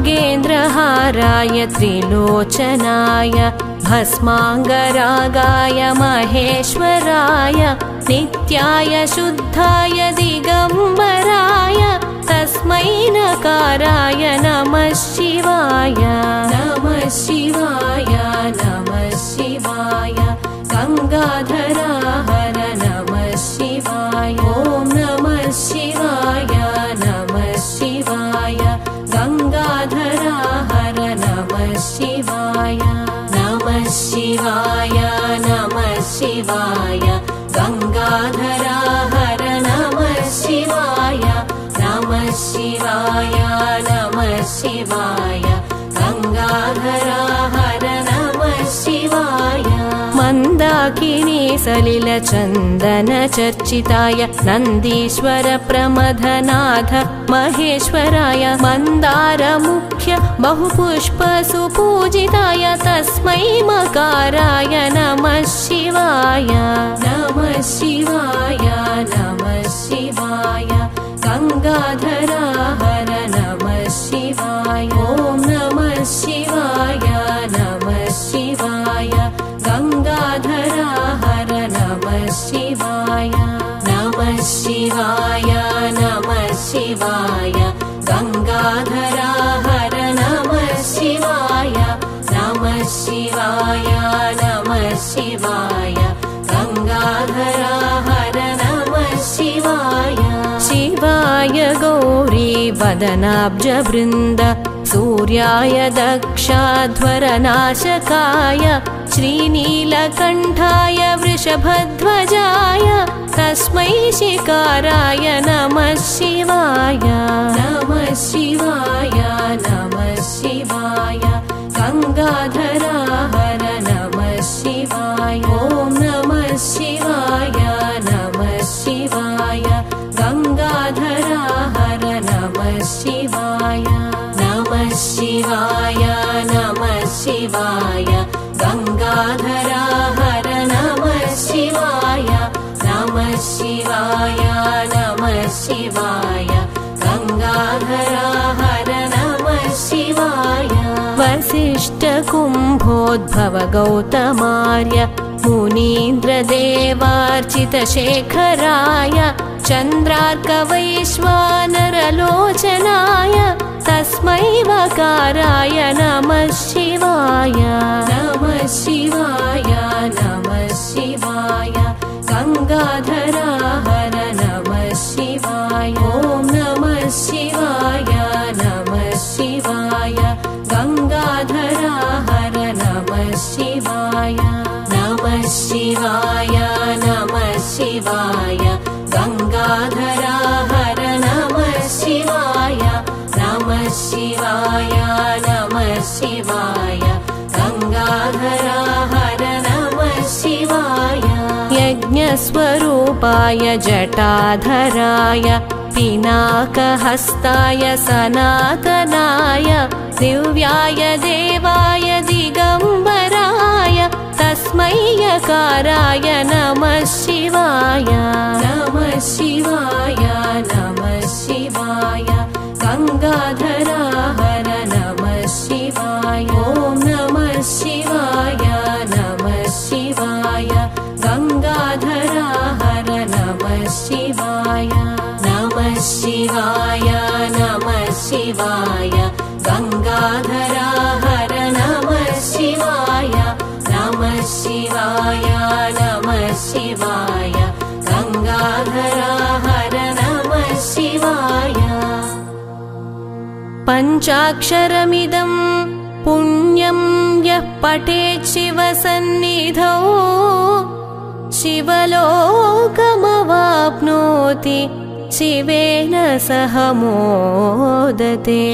नागेन्द्रहाराय त्रिलोचनाय भस्माङ्गरागाय महेश्वराय नित्याय शुद्धाय दिगम्बराय तस्मै नकाराय नमः शिवाय नमः शिवाय नमः शिवाय गंगाधरा हर नमः शिवाय ॐ नमः शिवाय नमः शिवाय गंगाधरा हर नमः शिवाय नमः शिवाय नमः शिवाय गंगाधरा हर नमः शिवाय नमः शिवाय नमः शिवाय गंगाधरा हर नमः शिवाय मंदाकिनी सलिल चंदन चर्चिताय नंदीश्वर प्रमथनाथ महेश्वराय मंदार मुख्य बहुपुष्प सुपूजिताय तस्मै मकाराय नमः शिवाय नमः शिवाय नमः शिवाय गंगाधरा हर नमः शिवाय ॐ नमः शिवाय नमः शिवाय गंगाधरा हर नमः शिवाय नमः शिवाय नमः शिवाय गंगाधरा हर नमः शिवाय नमः शिवाय नमः शिवाय गंगाधरा हर नमः शिवाय शिवाय गौरी वदनाब्जवृन्द सूर्याय दक्षाध्वरनाशकाय श्रीनीलकण्ठाय वृषभध्वजाय तस्मै शिकाराय नमः शिवाय नमः शिवाय नमः शिवाय गंगाधरा हर नमः शिवाय ॐ नमः शिवाय नमः शिवाय गंगाधरा हर नमः शिवाय नमः शिवाय नमः शिवाय गंगाधरा हर नमः शिवाय नमः शिवाय नमः शिवाय गंगाधरा हर नमः शिवाय वसिष्ठ कुंभोद्भव गौतमार्य मुनीन्द्रदेवार्चित शेखराय चन्द्रार्क वैश्वानरलोचनाय तस्मै वकाराय नमः शिवाय नमः शिवाय नमः शिवाय गंगाधरा हर नमः शिवाय ॐ नमः शिवाय नमः शिवाय गंगाधरा हर नमः शिवाय नमः शिवाय नमः शिवाय गंगाधरा हर नमः शिवाय नमः शिवाय नमः शिवाय गंगाधरा हर नमः शिवाय यज्ञस्वरूपाय जटाधराय पिनाकहस्ताय सनातनाय दिव्याय देवाय दिगंबराय तस्मै यकाराय नमः शिवाय नमः शिवाय नमः शिवाय गंगाधरा हर नमः शिवाय ॐ नमः शिवाय नमः शिवाय गंगाधरा हर नमः शिवाय नमः शिवाय नमः शिवाय गंगाधरा हर नमः शिवाय नमः शिवाय नमः शिवाय गंगाधरा हर नमः शिवाय पंचाक्षरमिदं पुण्यं यः पठेत् शिवसन्निधौ शिवलोकमवाप्नोति शिवेन सह मोदते।